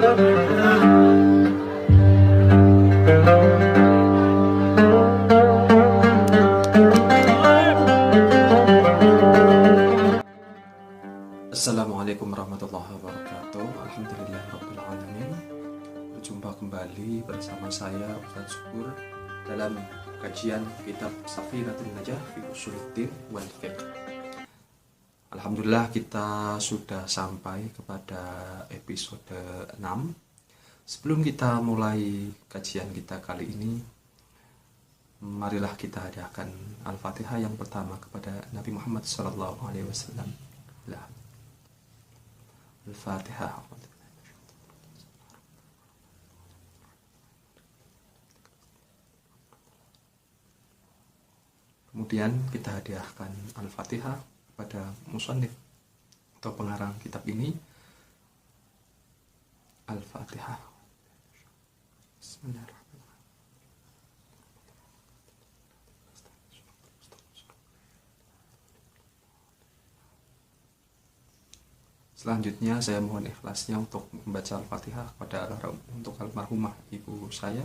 Assalamualaikum warahmatullahi wabarakatuh. Alhamdulillahirabbil alamin. Berjumpa kembali bersama saya Ustaz Syukur dalam kajian kitab Safinatul Najah fi Usuluddin wal Fiqh. Alhamdulillah kita sudah sampai kepada episode 6. Sebelum kita mulai kajian kita kali ini, marilah kita hadiahkan Al-Fatihah yang pertama kepada Nabi Muhammad SAW. Al-Fatihah. Kemudian kita hadiahkan Al-Fatihah kepada musannif atau pengarang kitab ini. Al-Fatihah. Bismillahirrahmanirrahim. Selanjutnya saya mohon ikhlasnya untuk membaca Al-Fatihah kepada untuk almarhumah ibu saya,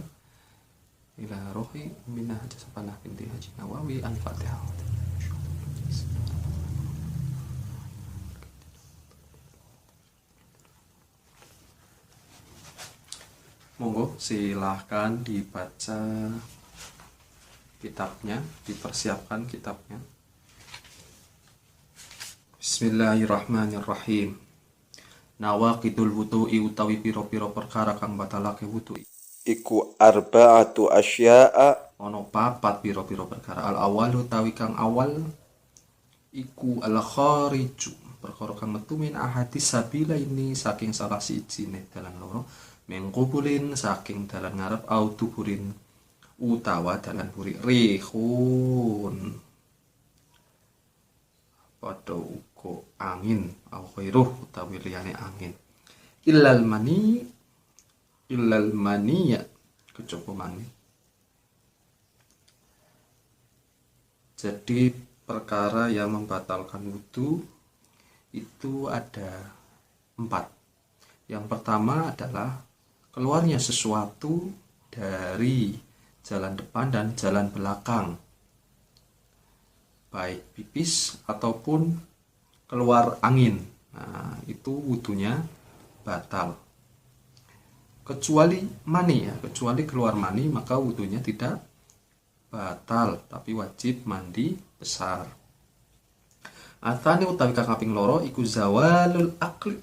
ila rohi minah jasapanah binti Haji Nawawi. Al-Fatihah. Monggo silahkan dibaca kitabnya, dipersiapkan kitabnya. Bismillahirrahmanirrahim. Nawaqidul wudu'i utawi pira-pira perkara kang batalake wudu iku arba'atu asya'a, ana papat pira-pira perkara. Al awal utawi kang awal iku al khariju, perkara kang metu min ahadis sabila ini saking salah sijine dalan loro, mengkubulin saking dalan ngarep, au tuburin utawa dalan buri, rihun padha uga angin, au khairuh utawi liyane angin, illal maniya kejaba mani. Jadi perkara yang membatalkan wudu itu ada 4. Yang pertama adalah keluarnya sesuatu dari jalan depan dan jalan belakang, baik pipis ataupun keluar angin. Nah, itu wudunya batal. Kecuali mani ya, kecuali keluar mani maka wudunya tidak batal, tapi wajib mandi besar. Atane utawi kang kaping loro iku zawalul akli,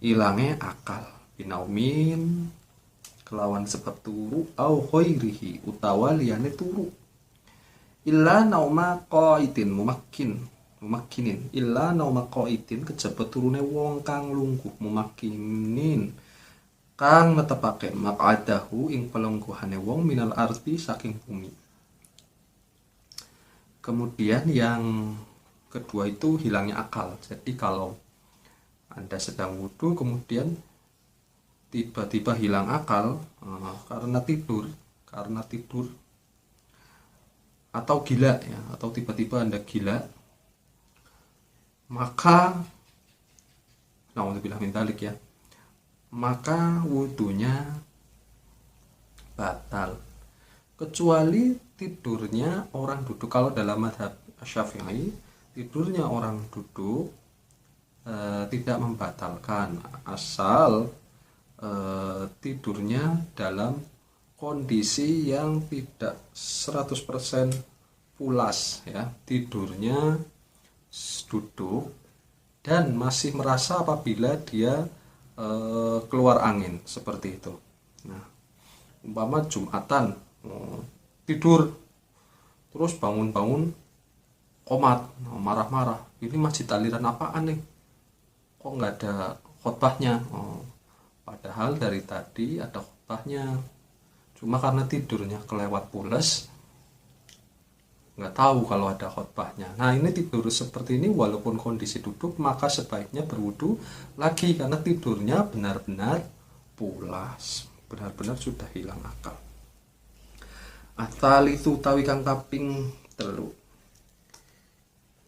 ilange akal, binaumin kelawan sebab turu, au khairihi utawa liyane turu. Illa nauma qaidin mumakkinin, illa nauma qaidin kejaba turune wong kang lungguh, mumakkinin kang netepake maq'adahu ing pelungguhane wong minal ardi saking bumi. Kemudian yang kedua itu hilangnya akal. Jadi kalau Anda sedang wudu kemudian tiba-tiba hilang akal karena tidur atau gila ya, atau tiba-tiba Anda gila, maka naudzubillah min dzalik ya, maka wudunya batal. Kecuali tidurnya orang duduk. Kalau dalam mazhab Syafi'i, tidurnya orang duduk tidak membatalkan asal tidurnya dalam kondisi yang tidak 100% pulas ya, tidurnya duduk dan masih merasa apabila dia keluar angin seperti itu. Nah, umpama Jumatan tidur terus bangun-bangun komat, marah-marah, ini masjid aliran apaan nih, kok nggak ada khotbahnya? Padahal dari tadi ada khotbahnya, cuma karena tidurnya kelewat pules, nggak tahu kalau ada khotbahnya. Nah, ini tidur seperti ini walaupun kondisi duduk, maka sebaiknya berwudu lagi karena tidurnya benar-benar pulas, benar-benar sudah hilang akal. Atalitu tawi kang kaping telu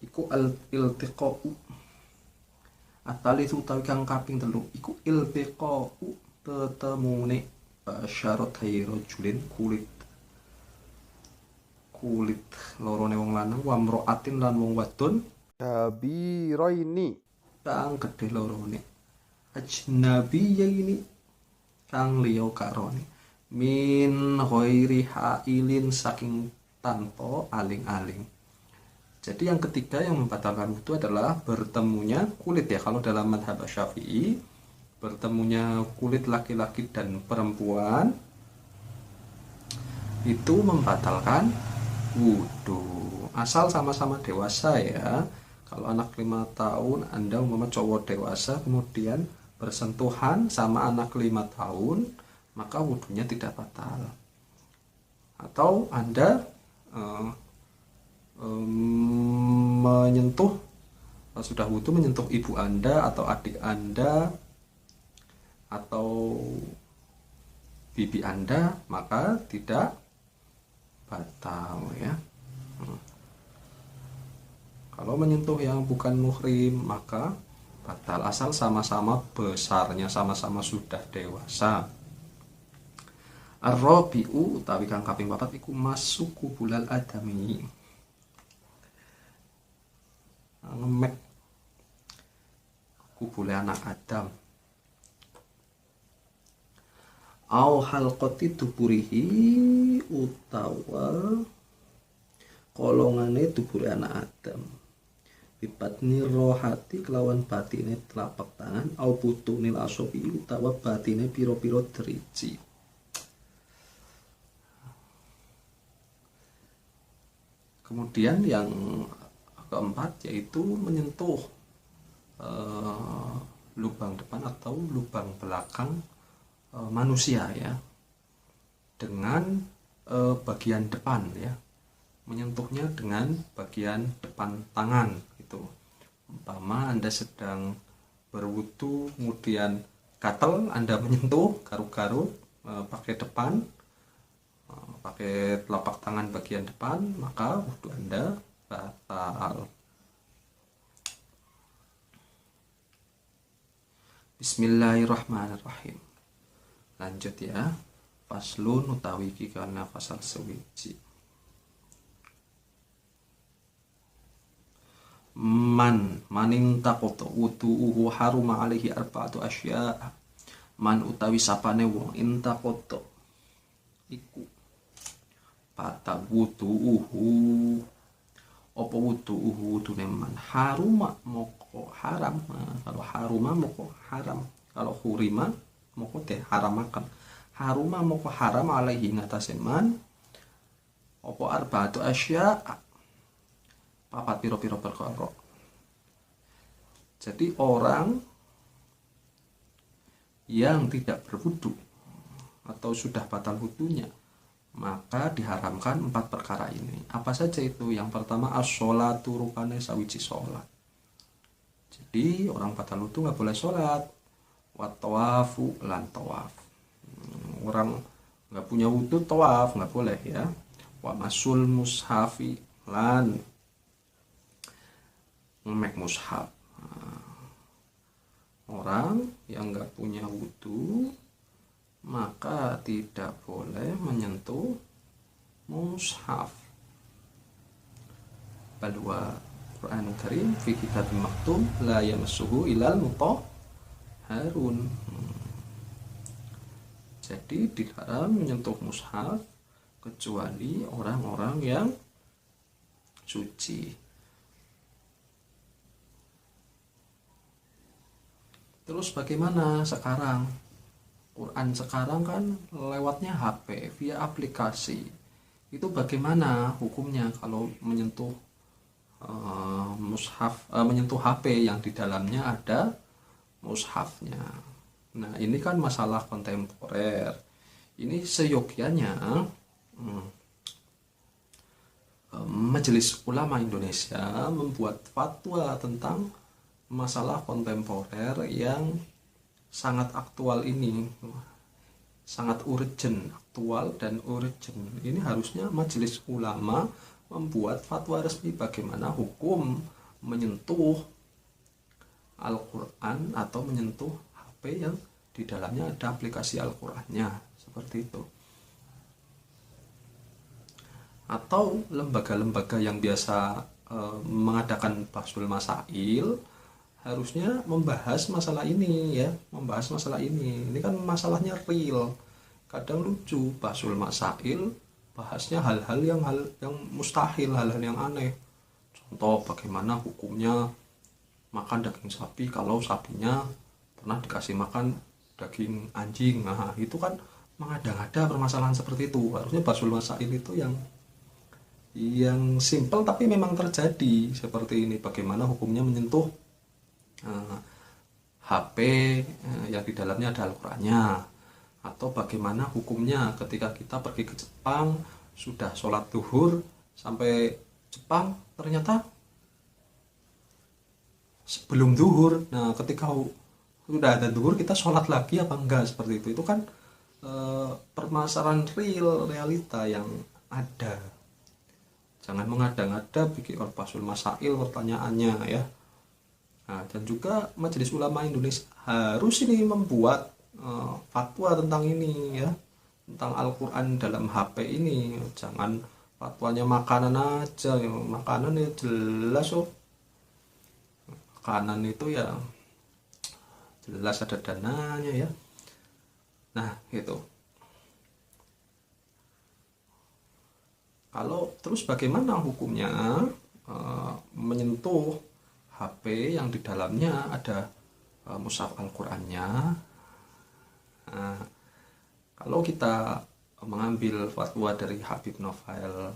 iku al iltiqa'u, Atalisu utawi kang kaping telu iku iltiqau tetemune basyaratai rajulin kulit lorone wong lanang wa mraatin lan wong wadon kabiraini kang gedhe lorone ajnabiyaini kang liya karone min ghairi hailin saking tanpa aling-aling. Jadi yang ketiga yang membatalkan wudu adalah bertemunya kulit ya. Kalau dalam mazhab Syafi'i, bertemunya kulit laki-laki dan perempuan itu membatalkan wudu. Asal sama-sama dewasa ya. Kalau anak 5 tahun, Anda umpama cowok dewasa kemudian bersentuhan sama anak 5 tahun, maka wudunya tidak batal. Atau Anda menyentuh sudah wudu menyentuh ibu Anda atau adik Anda atau bibi Anda, maka tidak batal ya. Kalau menyentuh yang bukan muhrim maka batal, asal sama-sama besarnya, sama-sama sudah dewasa. Ar-rabi'u utawi kang kaping 4 iku masuku bulal adami. Ngemek kubule anak Adam. Au halqati tuburihi utawa kolongane tubure anak Adam. Bibatni rohati kelawan batine telapak tangan au putunil asobi utawa batine piro-piro driji. Kemudian yang keempat yaitu menyentuh lubang depan atau lubang belakang manusia ya, dengan bagian depan ya, menyentuhnya dengan bagian depan tangan gitu. Umpama Anda sedang berwudu kemudian gatel, Anda menyentuh garuk-garuk pakai depan, pakai telapak tangan bagian depan, maka wudu Anda batal. Bismillahirrahmanirrahim. Lanjut ya. Faslun utawi iki kana fasal sewiji. Maning takoto wudu'uhu haruma alaihi arba'atu asya. Man utawi sapane wong intakoto iku batal wudu'uhu apa wudu'uhu wudune man haruma moko haram. Kalau haruma moko haram, kalau hurima moko teh haramakan. Haruma moko haram alaihi ngatasi man apa arba'atu asya, papat piro-piro perkara. Jadi orang yang tidak berwudu atau sudah batal wudunya maka diharamkan 4 perkara ini. Apa saja itu? Yang pertama as-sholatu rupane sawiji sholat. Jadi orang batal wudu nggak boleh sholat. Wa tawafu lan tawaf. Orang nggak punya wudu tawaf nggak boleh ya. Wa masul mushafi lan ngemek mushaf. Orang yang nggak punya wudu maka tidak boleh menyentuh mushaf. Balwa Quran Karim fi kitab maktum la yamassuhu ilal mutahharun. Jadi dilarang menyentuh mushaf kecuali orang-orang yang suci. Terus bagaimana sekarang? Quran sekarang kan lewatnya HP, via aplikasi. Itu bagaimana hukumnya kalau menyentuh mushaf, menyentuh HP yang di dalamnya ada mushafnya? Nah, ini kan masalah kontemporer. Ini seyogyanya Majelis Ulama Indonesia membuat fatwa tentang masalah kontemporer yang sangat aktual ini, sangat urgent, aktual dan urgent. Ini harusnya Majelis Ulama membuat fatwa resmi bagaimana hukum menyentuh Al-Quran atau menyentuh HP yang di dalamnya ada aplikasi Al-Qurannya, seperti itu. Atau lembaga-lembaga yang biasa mengadakan bahsul masail harusnya membahas masalah ini ya, membahas masalah ini. Ini kan masalahnya real. Kadang lucu bahsul masail bahasnya hal-hal yang mustahil, hal-hal yang aneh. Contoh bagaimana hukumnya makan daging sapi kalau sapinya pernah dikasih makan daging anjing. Nah, itu kan mengada-ngada permasalahan seperti itu. Harusnya bahsul masail itu yang simple tapi memang terjadi seperti ini. Bagaimana hukumnya menyentuh HP yang di dalamnya ada Al-Qur'annya, atau bagaimana hukumnya ketika kita pergi ke Jepang sudah sholat zuhur sampai Jepang ternyata sebelum zuhur. Nah, ketika sudah ada zuhur kita sholat lagi apa enggak, seperti itu kan permasalahan real, realita yang ada. Jangan mengada-ngada bikin bahsul masail pertanyaannya ya. Nah, dan juga Majelis Ulama Indonesia harus ini membuat fatwa tentang ini ya, tentang Al-Quran dalam HP ini. Jangan fatwanya makanan aja ya. Makanan ya jelas makanan itu ya jelas ada dananya ya. Nah gitu. Kalau terus bagaimana hukumnya menyentuh HP yang di dalamnya ada mushaf Al-Qur'annya? Nah, kalau kita mengambil fatwa dari Habib Novel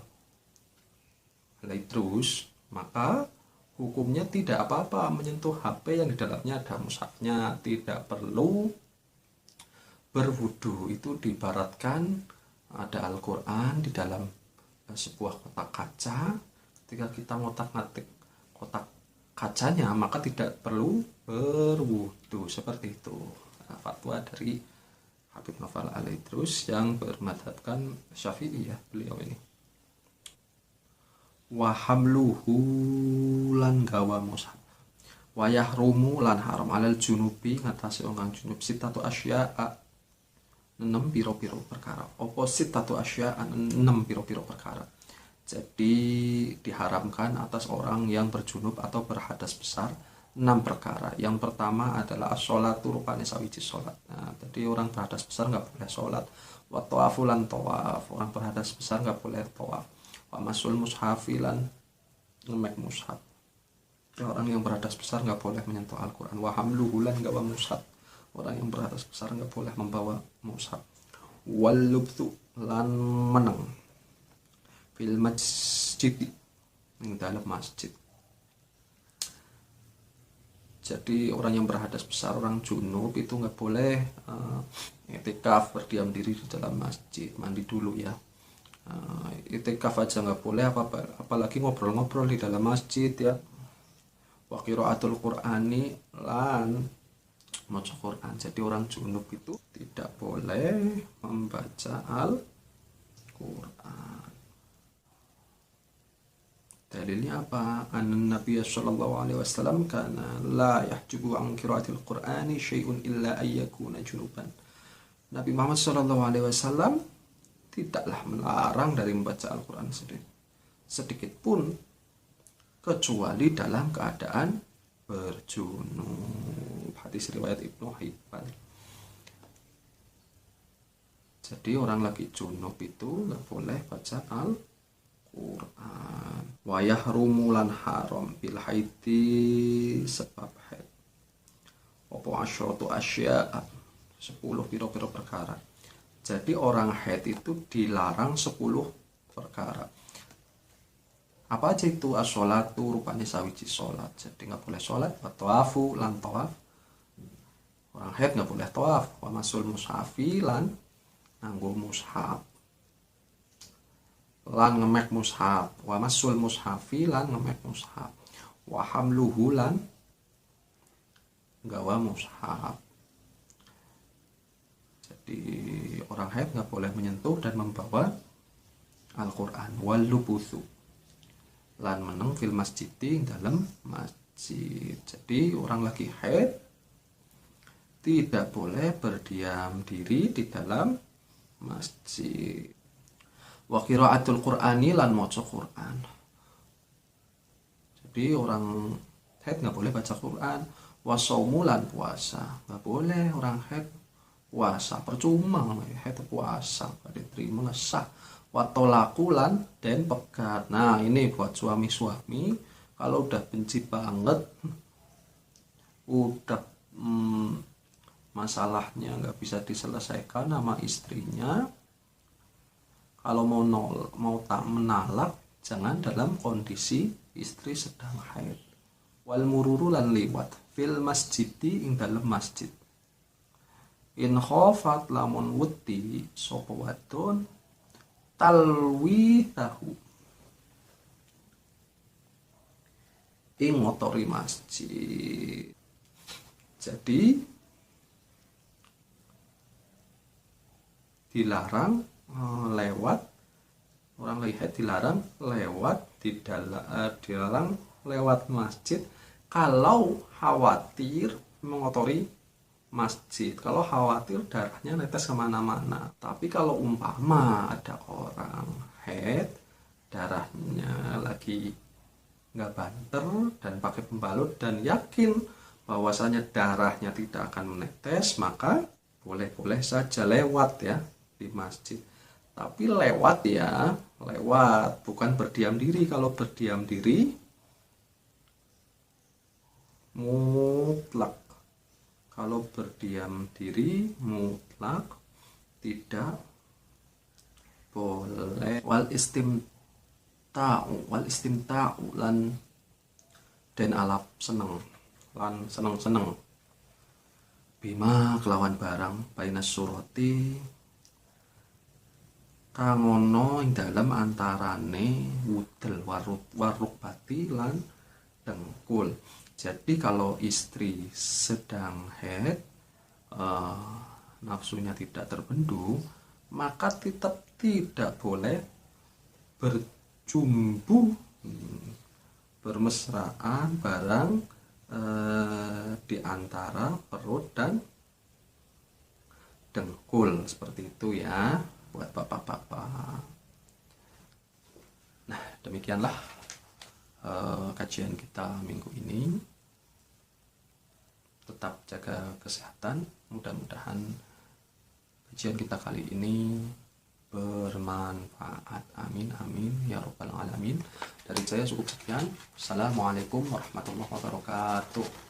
Al-Idrus, maka hukumnya tidak apa-apa menyentuh HP yang di dalamnya ada mushafnya, tidak perlu berwudu. Itu diibaratkan ada Al-Qur'an di dalam sebuah kotak kaca. Ketika kita ngotak-ngatik kotak kacanya maka tidak perlu berwudu, seperti itu. Nah, fatwa dari Habib Novel Al-Idrus yang bermadhabkan Syafi'i ya, beliau ini. Wa hamluhu lan gawa mushaf wa yahrumu lan haram alal junubi ngatasi orang junub sitatu asya'a 6 piro-piro perkara. Opposite sitatu asya'a 6 piro-piro perkara. Jadi diharamkan atas orang yang berjunub atau berhadas besar 6 perkara. Yang pertama adalah as-sholatu rupane sawiji sholat. Nah, jadi orang berhadas besar nggak boleh sholat. Wa tawafu lan tawaf, orang berhadas besar nggak boleh tawaf. Wa masul mushafilan ngemek mushaf. Orang yang berhadas besar nggak boleh menyentuh Al-Quran. Wa hamluhu lan gawa mushaf, orang yang berhadas besar nggak boleh membawa mushaf. Wal lubthu lan meneng fil masjid, di dalam masjid. Jadi orang yang berhadas besar, orang junub itu nggak boleh itikaf berdiam diri di dalam masjid, mandi dulu ya. Itikaf aja nggak boleh, apalagi ngobrol-ngobrol di dalam masjid ya. Wa qiraatul Qur'ani lan maca Quran. Jadi orang junub itu tidak boleh membaca Al-Quran. Dalilnya apa? An Nabi sallallahu alaihi wasallam kana la yahjubu an qiraatil Qur'ani syai'un illa ayyakuna junuban. Nabi Muhammad sallallahu alaihi wasallam tidaklah melarang dari membaca Al-Quran sedikit pun kecuali dalam keadaan berjunub. Hadis riwayat Ibnu Hibban. Jadi orang lagi junub itu nggak boleh baca Al-Quran. Wa yahrumu lan haram bil haiti sebab haid. Apa asyatu asya'a 10 piro-piro perkara. Jadi orang haid itu dilarang 10 perkara. Apa aja itu? As-sholatu rupanya sawiji sholat. Jadi nggak boleh sholat. Wa tawafu lan tawaf. Orang haid nggak boleh tawaf. Wa masul mushafi lan nganggo mushaf. Lan ngemek mushaf. Wa masul mushafi lan ngemek mushaf. Wa hamluhu lan gawa mushaf. Jadi orang haid nggak boleh menyentuh dan membawa Al-Quran. Wal lubuthu lan meneng fil masjid dalam masjid. masjid. Jadi orang lagi haid tidak boleh berdiam diri di dalam masjid. Wa qiraatul Qur'ani lan maca Qur'an. Jadi orang haid nggak boleh baca Quran. Wa shaumu lan puasa, nggak boleh orang haid puasa, percuma haid puasa nggak diterima, nggak sah. Wa tolaku lan dan pegat. Nah ini buat suami-suami kalau udah benci banget, udah masalahnya nggak bisa diselesaikan sama istrinya, kalau mau tak menalak, jangan dalam kondisi istri sedang haid. Wal mururu lan liwat fil masjidi ing dalam masjid. In khofat lamun wedi sapa wadon talwi tahu ing motori masjid. Jadi dilarang lewat, orang lihat dilarang lewat dilarang lewat masjid kalau khawatir mengotori masjid, kalau khawatir darahnya netes kemana-mana. Tapi kalau umpama ada orang haid darahnya lagi nggak banter dan pakai pembalut dan yakin bahwasanya darahnya tidak akan menetes, maka boleh-boleh saja lewat ya di masjid. Tapi lewat ya, lewat, bukan berdiam diri. Kalau berdiam diri mutlak. Kalau berdiam diri mutlak tidak boleh. Wal istimta'u lan den alap seneng lan seneng-seneng bima kelawan barang bainas surati kang ana ing dalem antarane wudel waruk bati lan dengkul. Jadi kalau istri sedang haid, nafsunya tidak terbendung, maka tetap tidak boleh berjumbu, bermesraan barang di antara perut dan dengkul, seperti itu ya buat bapak-bapak. Nah demikianlah kajian kita minggu ini. Tetap jaga kesehatan, mudah-mudahan kajian kita kali ini bermanfaat. Amin amin ya rabbal alamin. Dari saya cukup sekian. Assalamualaikum warahmatullahi wabarakatuh.